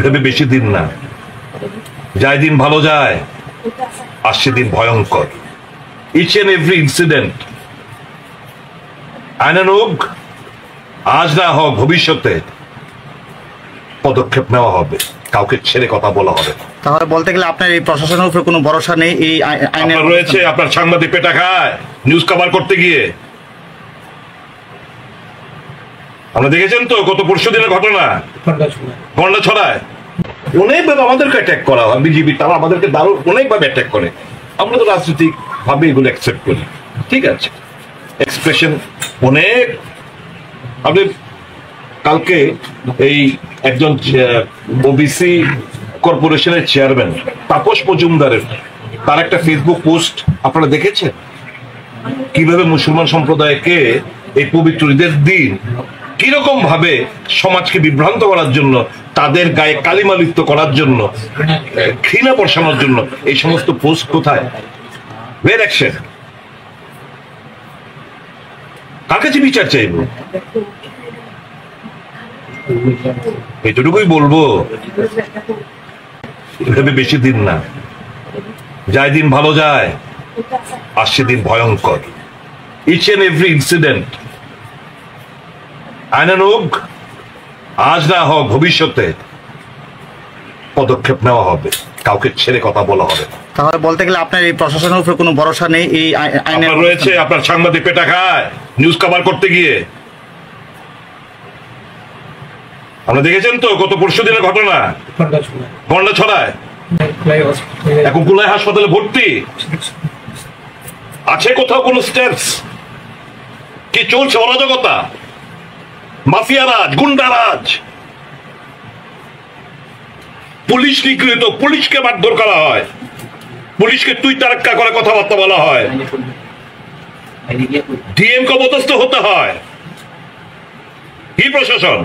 ভেবে বেশি দিন না, যায় দিন ভালো যায়, আসছে দিন ভয়ঙ্কর। ইচ এন্ড এভরি ইনসিডেন্ট আইনান হোক, আজ না হোক ভবিষ্যতে পদক্ষেপ নেওয়া হবে, কাউকে ছেড়ে কথা বলা হবে। তাহলে বলতে গেলে আপনার এই প্রশাসনের উপরে কোনো ভরসা নেই? এই আইনে রয়েছে আপনার সাংবাদিক পেটা খায় নিউজ কভার করতে গিয়ে। আমরা দেখেছেন তো গত পরশু দিনের ঘটনা গন্ডা ছড়ায় অনেকভাবে আমাদেরকে অ্যাটাক করা হয়, বিজেপি তারা আমাদেরকে দারুণ অনেকভাবে অ্যাটাক করে। আমরা তো রাজনৈতিক ভাবে এগুলো অ্যাকসেপ্ট করি, ঠিক আছে, এক্সপ্রেশন অনেক। আপনি কালকে এই একজন ওবিসি কর্পোরেশনের চেয়ারম্যান তাপস মজুমদারের তার একটা ফেসবুক পোস্ট আপনারা দেখেছেন, কিভাবে মুসলমান সম্প্রদায়কে এই পবিত্র ঈদের দিন কিরকম ভাবে সমাজকে বিভ্রান্ত করার জন্য, তাদের গায়ে কালিমা লিপ্ত করার জন্য, ঘৃণা বর্ষানোর জন্য এই সমস্ত পোস্ট কোথায়? ওয়ের অ্যাকশন? কার কাছে বিচার চাইব? এতটুকুই বলবো, ভেবে বেশি দিন না, যায় দিন ভালো যায়, আসছে দিন ভয়ঙ্কর। ইচ এন্ড এভরি ইনসিডেন্ট আইনান হোক, আজ না হোক ভবিষ্যতে পদক্ষেপ নেওয়া হবে, কাউকে ছেড়ে কথা বলা হবে। তাহলে বলতে গেলে আপনার এই প্রশাসনের উপরে কোনো ভরসা নেই? এই আইনে রয়েছে আপনার সাংবাদিক পেটা খায় নিউজ কভার করতে গিয়ে। আমরা দেখেছেন তো গত পরশু দিনের ঘটনা গন্ডা ছড়ায় এখন কুলাই হাসপাতালে ভর্তি আছে। কোথাও কোন স্টেপস কি চলছে? অরাজকতা, মাফিয়া রাজ, গুন্ডা রাজ, পুলিশ নিগৃহীত, পুলিশকে মারধর করা হয়, পুলিশকে তুই তারাক্কা করে কথাবার্তা বলা হয়, ডিএম কে অপদস্থ হতে হয়। কি প্রশাসন?